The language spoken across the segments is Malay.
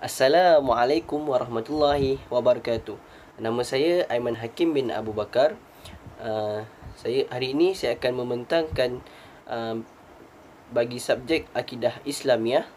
Assalamualaikum warahmatullahi wabarakatuh. Nama saya Aiman Hakim bin Abu Bakar. Hari ini saya akan membentangkan bagi subjek akidah Islamiah.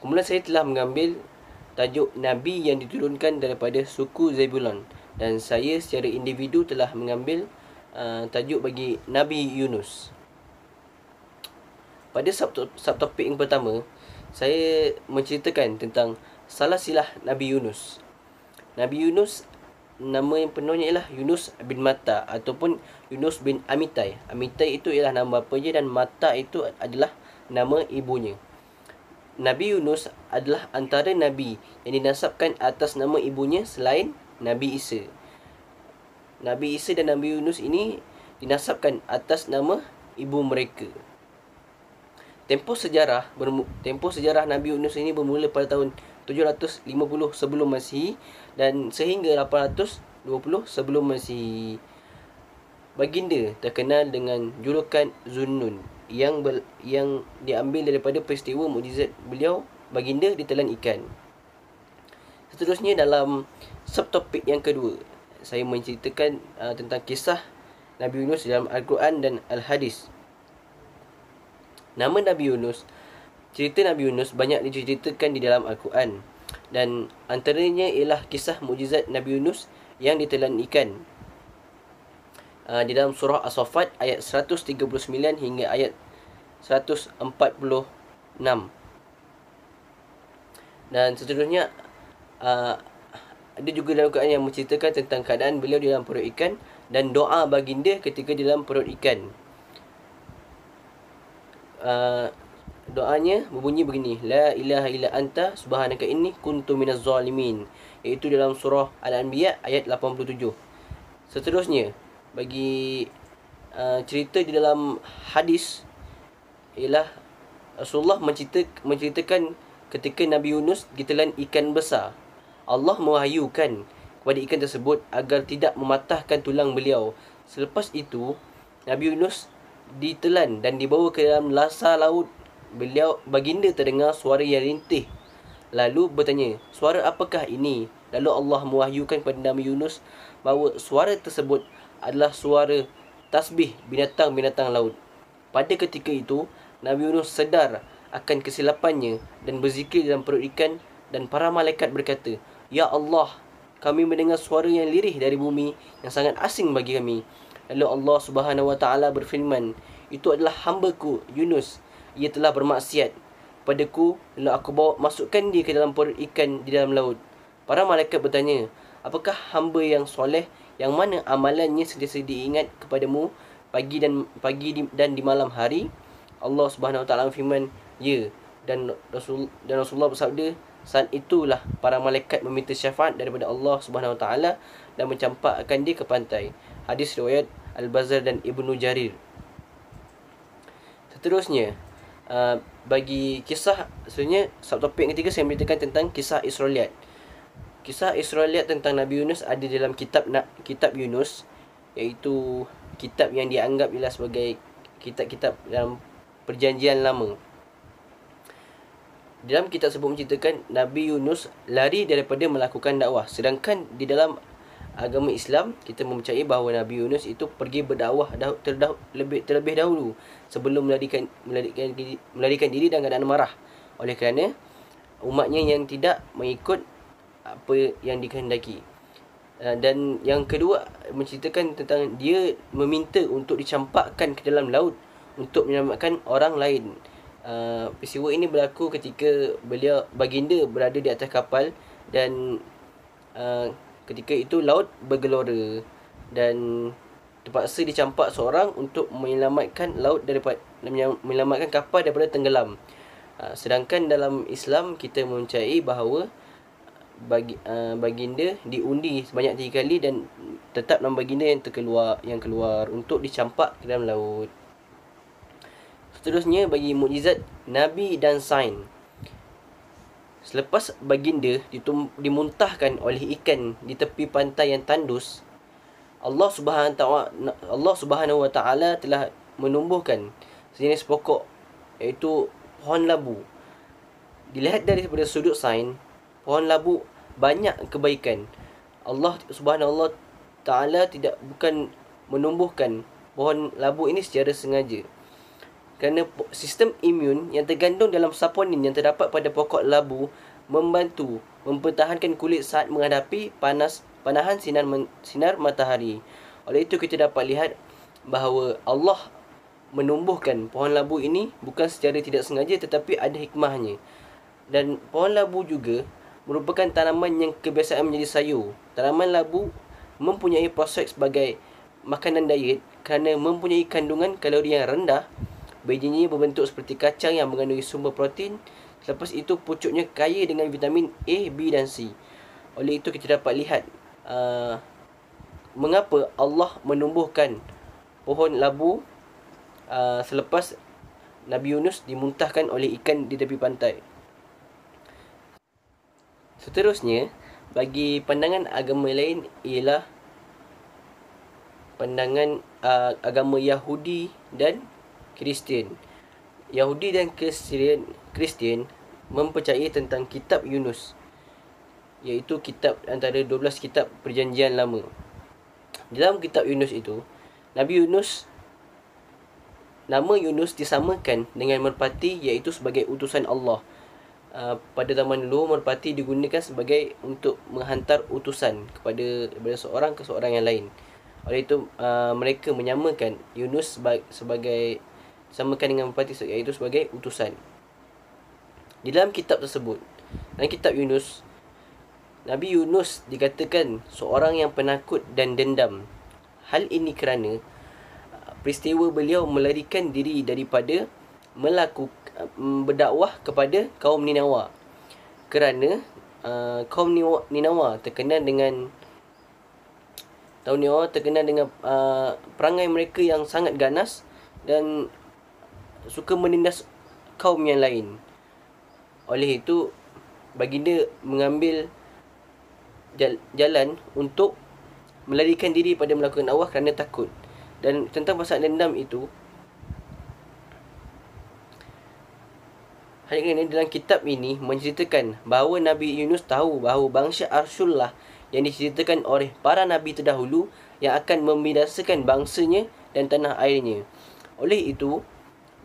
Kemudian saya telah mengambil tajuk Nabi yang diturunkan daripada suku Zebulon, dan saya secara individu telah mengambil tajuk bagi Nabi Yunus. Pada subtopik yang pertama, saya menceritakan tentang silsilah Nabi Yunus. Nabi Yunus, nama yang penuhnya ialah Yunus bin Matta ataupun Yunus bin Amitai. Amitai itu ialah nama bapanya dan Matta itu adalah nama ibunya. Nabi Yunus adalah antara Nabi yang dinasabkan atas nama ibunya selain Nabi Isa. Nabi Isa dan Nabi Yunus ini dinasabkan atas nama ibu mereka. Tempoh sejarah Nabi Yunus ini bermula pada tahun 750 sebelum Masihi dan sehingga 820 sebelum Masihi. Baginda terkenal dengan julukan Zunnun yang diambil daripada peristiwa mukjizat beliau, baginda ditelan ikan. Seterusnya, dalam subtopik yang kedua, saya menceritakan tentang kisah Nabi Yunus dalam Al-Quran dan Al-Hadis. Nama Nabi Yunus, cerita Nabi Yunus banyak diceritakan di dalam Al-Quran, dan antaranya ialah kisah mukjizat Nabi Yunus yang ditelan ikan. Di dalam surah As-Saffat ayat 139 hingga ayat 146. Dan seterusnya, ada juga dalam Al-Quran yang menceritakan tentang keadaan beliau di dalam perut ikan dan doa baginda ketika di dalam perut ikan. Doanya berbunyi begini: La ilaha illa anta subhanaka inni kuntu minaz zalimin, iaitu dalam surah Al-Anbiya ayat 87. Seterusnya, bagi cerita di dalam hadis ialah Rasulullah menceritakan ketika Nabi Yunus ditelan ikan besar. Allah mewahyukan kepada ikan tersebut agar tidak mematahkan tulang beliau. Selepas itu, Nabi Yunus ditelan dan dibawa ke dalam lasar laut. Baginda terdengar suara yang rintih, lalu bertanya, suara apakah ini? Lalu Allah mewahyukan kepada Nabi Yunus bahawa suara tersebut adalah suara tasbih binatang-binatang laut. Pada ketika itu, Nabi Yunus sedar akan kesilapannya dan berzikir dalam perut ikan, dan para malaikat berkata, Ya Allah, kami mendengar suara yang lirih dari bumi yang sangat asing bagi kami. Lalu Allah Subhanahu Wa Taala berfirman, itu adalah hamba-Ku Yunus, ia telah bermaksiat padaku, lalu aku masukkan dia ke dalam perut ikan di dalam laut. Para malaikat bertanya, apakah hamba yang soleh yang mana amalannya sentiasa diingat kepadamu pagi dan di malam hari? Allah Subhanahu Wa Taala firman, ya, dan Rasulullah bersabda, saat itulah para malaikat meminta syafaat daripada Allah Subhanahu Wa Taala dan mencampakkan dia ke pantai. Hadis riwayat Al-Bazzar dan Ibnu Jarir. Seterusnya, bagi kisah, sebenarnya subtopik yang ketiga saya menceritakan tentang kisah Israiliyat. Kisah Israiliyat tentang Nabi Yunus ada dalam kitab Yunus, iaitu kitab yang dianggap ialah sebagai kitab-kitab dalam Perjanjian Lama. Dalam kitab tersebut menceritakan Nabi Yunus lari daripada melakukan dakwah, sedangkan di dalam agama Islam kita mempercayai bahawa Nabi Yunus itu pergi berdakwah terlebih dahulu sebelum melarikan diri dan keadaan marah oleh kerana umatnya yang tidak mengikut apa yang dikehendaki. Dan yang kedua menceritakan tentang dia meminta untuk dicampakkan ke dalam laut untuk menyelamatkan orang lain. Peristiwa ini berlaku ketika baginda berada di atas kapal, dan ketika itu laut bergelora dan terpaksa dicampak seorang untuk menyelamatkan menyelamatkan kapal daripada tenggelam. Sedangkan dalam Islam kita mempercayai bahawa baginda diundi sebanyak 3 kali dan tetap nama baginda yang keluar untuk dicampak ke dalam laut. Seterusnya, bagi mukjizat Nabi dan sains. Selepas baginda dimuntahkan oleh ikan di tepi pantai yang tandus, Allah Subhanahu Wa Taala telah menumbuhkan sejenis pokok, iaitu pohon labu. dilihat daripada sudut sains, pohon labu banyak kebaikan. Allah Subhanahu Taala bukan menumbuhkan pohon labu ini secara sengaja. Kerana sistem imun yang tergandung dalam saponin yang terdapat pada pokok labu membantu mempertahankan kulit saat menghadapi panahan sinar matahari. Oleh itu kita dapat lihat bahawa Allah menumbuhkan pohon labu ini bukan secara tidak sengaja, tetapi ada hikmahnya. Dan pohon labu juga merupakan tanaman yang kebiasaan menjadi sayur. Tanaman labu mempunyai prospek sebagai makanan diet kerana mempunyai kandungan kalori yang rendah. Bijinya berbentuk seperti kacang yang mengandungi sumber protein. Selepas itu pucuknya kaya dengan vitamin A, B dan C. Oleh itu kita dapat lihat mengapa Allah menumbuhkan pohon labu selepas Nabi Yunus dimuntahkan oleh ikan di tepi pantai. Seterusnya, bagi pandangan agama lain ialah pandangan agama Yahudi dan Kristian. Yahudi dan Kristian mempercayai tentang kitab Yunus, iaitu kitab antara 12 kitab perjanjian lama. Dalam kitab Yunus itu, nama Yunus disamakan dengan merpati, iaitu sebagai utusan Allah. Pada zaman dulu, merpati digunakan sebagai untuk menghantar utusan daripada seorang ke seorang yang lain. Oleh itu mereka menyamakan Yunus sebagai disamakan dengan merpati, iaitu sebagai utusan. Di dalam kitab tersebut, dalam kitab Yunus, Nabi Yunus dikatakan seorang yang penakut dan dendam. Hal ini kerana peristiwa beliau melarikan diri daripada berdakwah kepada kaum Ninawa. Kerana kaum Ninawa terkenal dengan perangai mereka yang sangat ganas dan suka menindas kaum yang lain. Oleh itu baginda mengambil jalan untuk melarikan diri pada melakukan dakwah kerana takut. Dan tentang perasaan dendam itu, hal ini dalam kitab ini menceritakan bahawa Nabi Yunus tahu bahawa bangsa Arsullah yang diceritakan oleh para Nabi terdahulu yang akan membinasakan bangsanya dan tanah airnya. Oleh itu,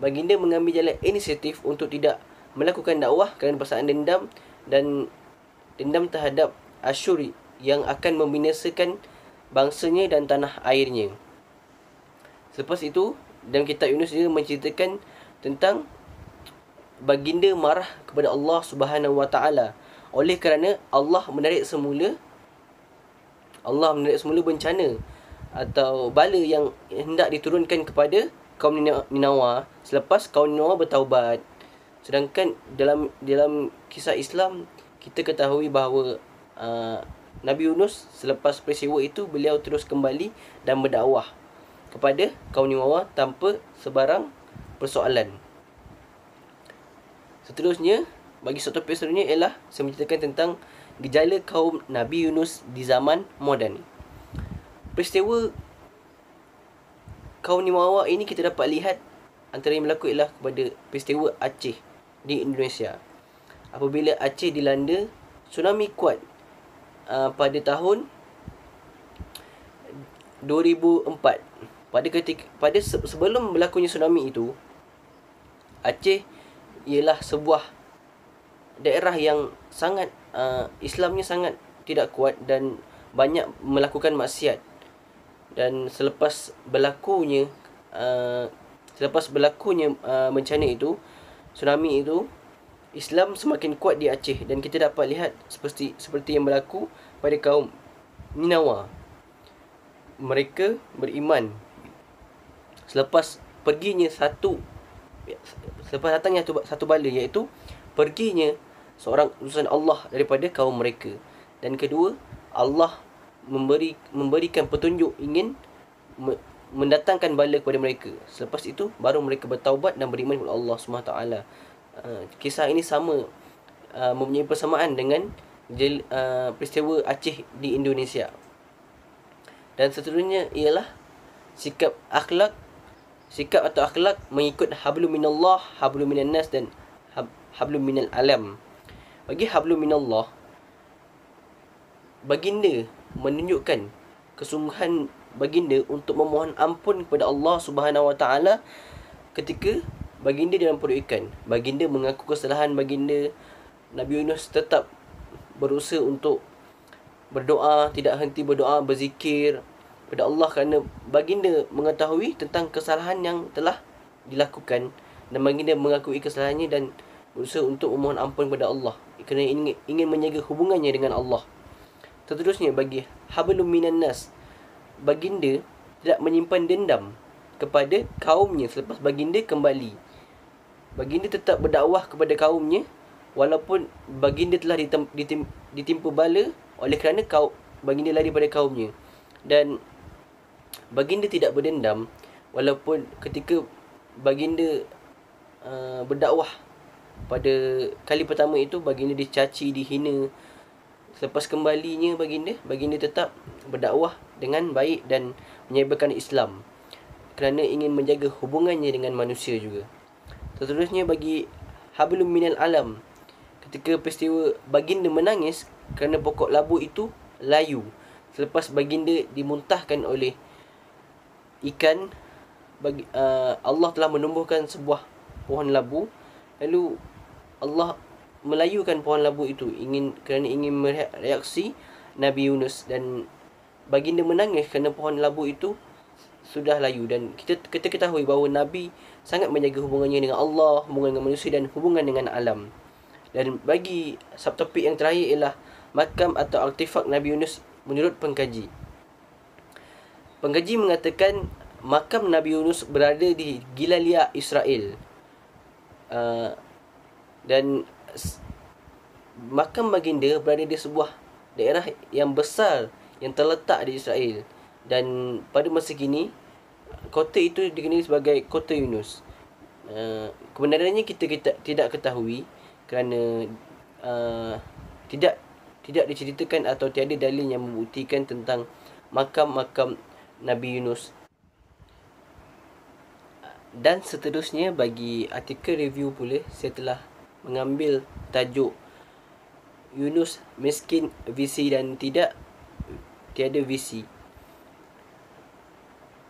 baginda mengambil jalan inisiatif untuk tidak melakukan dakwah kerana perasaan dendam dan dendam terhadap Asyur yang akan membinasakan bangsanya dan tanah airnya. Selepas itu, dalam kitab Yunus dia menceritakan tentang baginda marah kepada Allah Subhanahu Wa Taala oleh kerana Allah menarik semula bencana atau bala yang hendak diturunkan kepada kaum Ninawa selepas kaum Ninawa bertaubat. Sedangkan dalam kisah Islam kita ketahui bahawa Nabi Yunus selepas peristiwa itu beliau terus kembali dan berdakwah kepada kaum Ninawa tanpa sebarang persoalan. Seterusnya, bagi satu topik seterusnya ialah saya menceritakan tentang gejala kaum Nabi Yunus di zaman moden. Peristiwa kaum Ninawa ini kita dapat lihat antara yang berlaku ialah kepada peristiwa Aceh di Indonesia. Apabila Aceh dilanda tsunami kuat pada tahun 2004. Sebelum berlakunya tsunami itu, Aceh ialah sebuah daerah yang sangat Islamnya sangat tidak kuat dan banyak melakukan maksiat. Dan selepas berlakunya bencana itu, tsunami itu, Islam semakin kuat di Aceh dan kita dapat lihat seperti yang berlaku pada kaum Ninawa. Mereka beriman selepas datangnya satu bala, iaitu perginya seorang utusan Allah daripada kaum mereka. Dan kedua, Allah memberikan petunjuk ingin mendatangkan bala kepada mereka. Selepas itu baru mereka bertaubat dan beriman kepada Allah SWT. Kisah ini sama mempunyai persamaan dengan peristiwa Aceh di Indonesia. Dan seterusnya ialah sikap atau akhlak mengikut hablum minallah, hablum minan nas dan hablum minal alam. Bagi hablum minallah, baginda menunjukkan kesungguhan baginda untuk memohon ampun kepada Allah Subhanahu Wa Taala ketika baginda dalam perut ikan. Baginda mengaku kesalahan baginda. Nabi Yunus tetap berusaha untuk berdoa, tidak henti berdoa, berzikir kepada Allah kerana baginda mengetahui tentang kesalahan yang telah dilakukan, dan baginda mengakui kesalahannya dan berusaha untuk memohon ampun kepada Allah kerana ingin menjaga hubungannya dengan Allah. Seterusnya, bagi hablum minan nas, baginda tidak menyimpan dendam kepada kaumnya selepas baginda kembali. Baginda tetap berdakwah kepada kaumnya walaupun baginda telah ditimpa bala oleh kerana baginda lari pada kaumnya. Dan baginda tidak berdendam walaupun ketika baginda berdakwah pada kali pertama itu baginda dicaci, dihina. Selepas kembalinya baginda tetap berdakwah dengan baik dan menyebarkan Islam kerana ingin menjaga hubungannya dengan manusia juga. Seterusnya, bagi hablum minal alam, ketika peristiwa baginda menangis kerana pokok labu itu layu selepas baginda dimuntahkan oleh ikan. Allah telah menumbuhkan sebuah pohon labu, lalu Allah melayukan pohon labu itu kerana ingin melihat reaksi Nabi Yunus, dan baginda menangis kerana pohon labu itu sudah layu. Dan kita ketahui bahawa Nabi sangat menjaga hubungannya dengan Allah, hubungan dengan manusia dan hubungan dengan alam. Dan bagi subtopik yang terakhir ialah makam atau artefak Nabi Yunus menurut pengkaji. Pengkaji mengatakan makam Nabi Yunus berada di Gilalia, Israel. Dan makam baginda berada di sebuah daerah yang besar yang terletak di Israel. Dan pada masa kini, kota itu dikenali sebagai Kota Yunus. Kebenarannya kita tidak ketahui kerana tidak diceritakan atau tiada dalil yang membuktikan tentang makam-makam Nabi Yunus. Dan seterusnya, bagi artikel review pula, saya telah mengambil tajuk Yunus miskin visi dan tiada visi.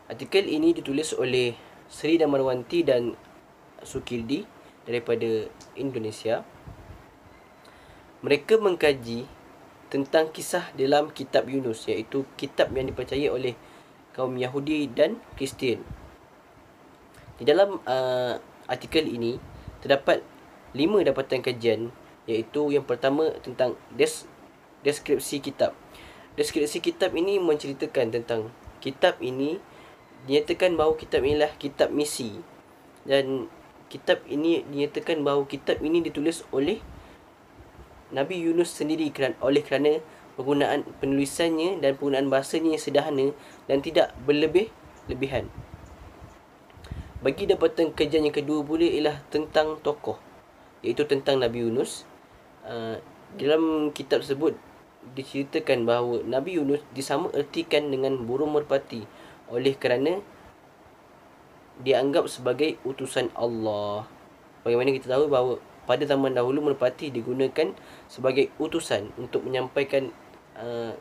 Artikel ini ditulis oleh Sri Damarwanti dan Sukirdi daripada Indonesia. Mereka mengkaji tentang kisah dalam kitab Yunus, iaitu kitab yang dipercayai oleh kaum Yahudi dan Kristian. Di dalam artikel ini terdapat 5 dapatan kajian, iaitu yang pertama tentang deskripsi kitab. Deskripsi kitab ini menceritakan tentang kitab ini, dinyatakan bahawa kitab inilah kitab misi, dan kitab ini dinyatakan bahawa kitab ini ditulis oleh Nabi Yunus sendiri oleh kerana penggunaan penulisannya dan penggunaan bahasanya yang sederhana dan tidak berlebih-lebihan. Bagi dapatan kajian yang kedua pula ialah tentang tokoh, iaitu tentang Nabi Yunus. Dalam kitab tersebut diceritakan bahawa Nabi Yunus disamaertikan dengan burung merpati oleh kerana dianggap sebagai utusan Allah. Bagaimana kita tahu bahawa pada zaman dahulu merpati digunakan sebagai utusan untuk menyampaikan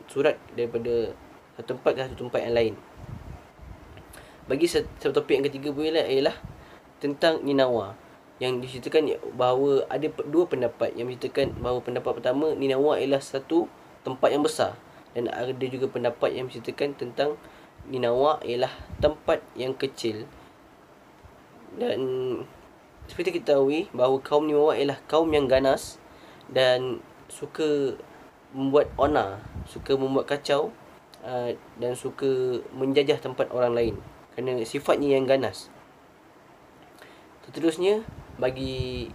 surat daripada satu tempat ke satu tempat yang lain. Bagi satu topik yang ketiga pula ialah tentang Ninawa, yang diceritakan bahawa ada 2 pendapat yang menceritakan bahawa pendapat pertama, Ninawa ialah satu tempat yang besar, dan ada juga pendapat yang menceritakan tentang Ninawa ialah tempat yang kecil. Dan seperti kita ketahui bahawa kaum Ninawa ialah kaum yang ganas dan suka membuat onar, suka membuat kacau, dan suka menjajah tempat orang lain kerana sifatnya yang ganas. Seterusnya, bagi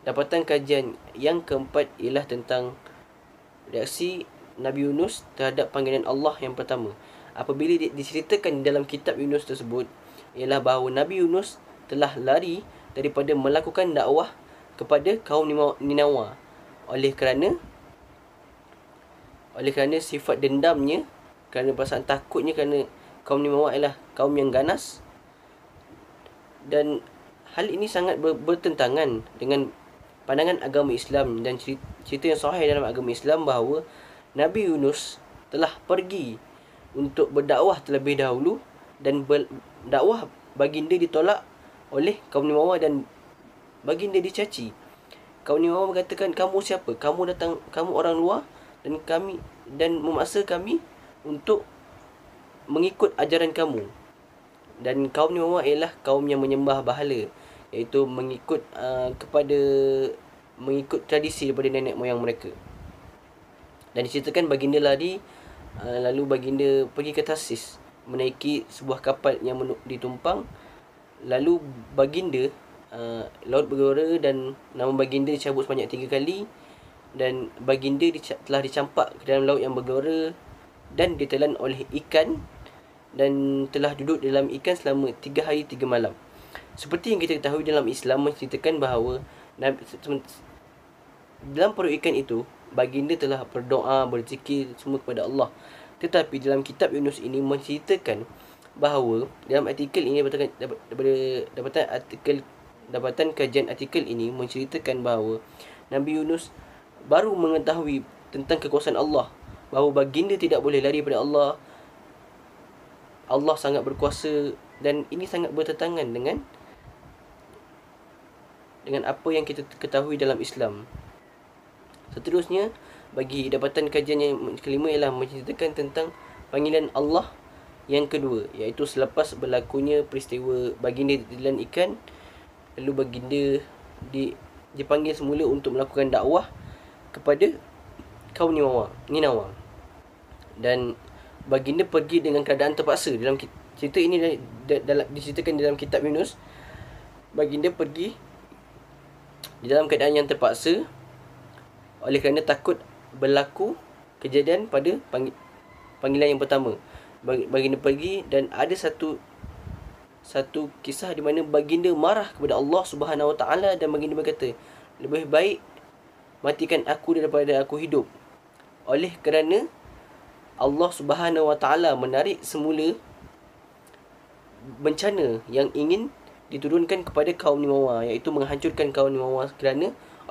dapatan kajian yang keempat ialah tentang reaksi Nabi Yunus terhadap panggilan Allah yang pertama. Apabila diceritakan dalam kitab Yunus tersebut ialah bahawa Nabi Yunus telah lari daripada melakukan dakwah kepada kaum Ninawa oleh kerana sifat dendamnya, kerana perasaan takutnya kerana kaum Ninawa ialah kaum yang ganas. Dan hal ini sangat bertentangan dengan pandangan agama Islam dan cerita yang sahih dalam agama Islam bahawa Nabi Yunus telah pergi untuk berdakwah terlebih dahulu, dan dakwah baginda ditolak oleh kaum Nimawa dan baginda dicaci. Kaum Nimawa mengatakan, kamu siapa? Kamu orang luar dan memaksa kami untuk mengikut ajaran kamu. Dan kaum Nimawa ialah kaum yang menyembah bahala, iaitu mengikut tradisi daripada nenek moyang mereka. Dan diceritakan baginda lari, lalu baginda pergi ke Tarsis, menaiki sebuah kapal yang ditumpang. Lalu baginda laut bergelora dan nama baginda dicabut sebanyak 3 kali, dan baginda telah dicampak ke dalam laut yang bergelora dan ditelan oleh ikan, dan telah duduk dalam ikan selama 3 hari 3 malam. Seperti yang kita ketahui, dalam Islam menceritakan bahawa dalam perut ikan itu baginda telah berdoa, berzikir semua kepada Allah. Tetapi dalam kitab Yunus ini menceritakan bahawa dalam artikel ini dapatan kajian artikel ini menceritakan bahawa Nabi Yunus baru mengetahui tentang kekuasaan Allah, bahawa baginda tidak boleh lari daripada Allah. Allah sangat berkuasa, dan ini sangat bertentangan dengan apa yang kita ketahui dalam Islam. Seterusnya, bagi dapatan kajian yang kelima ialah menceritakan tentang panggilan Allah yang kedua, iaitu selepas berlakunya peristiwa baginda ditelan ikan, lalu baginda dipanggil semula untuk melakukan dakwah kepada kaum Ninawa. Dan baginda pergi dengan keadaan terpaksa. Dalam cerita ini diceritakan dalam kitab Yunus, baginda pergi di dalam keadaan yang terpaksa oleh kerana takut berlaku kejadian pada panggilan yang pertama. Baginda pergi, dan ada satu kisah di mana baginda marah kepada Allah Subhanahu Wa Taala, dan baginda berkata, lebih baik matikan aku daripada aku hidup. Oleh kerana Allah Subhanahu Wa Taala menarik semula bencana yang ingin diturunkan kepada kaum Nimawa, iaitu menghancurkan kaum Nimawa,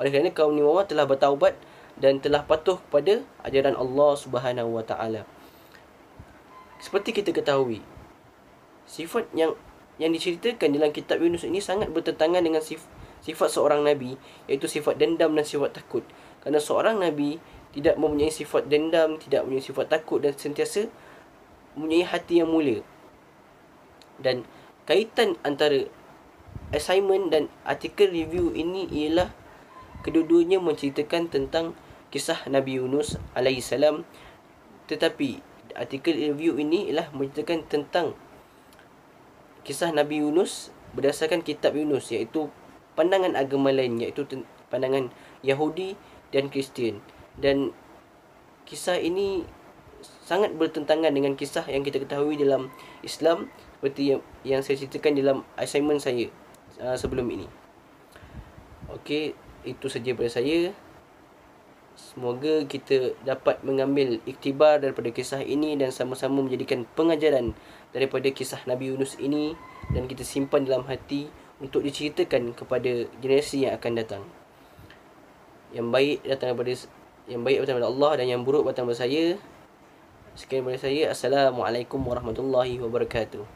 oleh kerana kaum Nimawa telah bertaubat dan telah patuh kepada ajaran Allah Subhanahu Wa Taala. Seperti kita ketahui, sifat yang diceritakan dalam kitab Yunus ini sangat bertentangan dengan sifat seorang nabi, iaitu sifat dendam dan sifat takut. Kerana seorang nabi tidak mempunyai sifat dendam, tidak mempunyai sifat takut, dan sentiasa mempunyai hati yang mulia. Dan kaitan antara assignment dan artikel review ini ialah kedua-duanya menceritakan tentang kisah Nabi Yunus alaihissalam. Tetapi artikel review ini ialah menceritakan tentang kisah Nabi Yunus berdasarkan kitab Yunus, iaitu pandangan agama lain, iaitu pandangan Yahudi dan Kristian. Dan kisah ini sangat bertentangan dengan kisah yang kita ketahui dalam Islam, seperti yang saya ceritakan dalam assignment saya sebelum ini. Okey, itu saja daripada saya. Semoga kita dapat mengambil iktibar daripada kisah ini dan sama-sama menjadikan pengajaran daripada kisah Nabi Yunus ini, dan kita simpan dalam hati untuk diceritakan kepada generasi yang akan datang. Yang baik datang daripada Allah, dan yang buruk datang daripada saya. Sekian daripada saya. Assalamualaikum warahmatullahi wabarakatuh.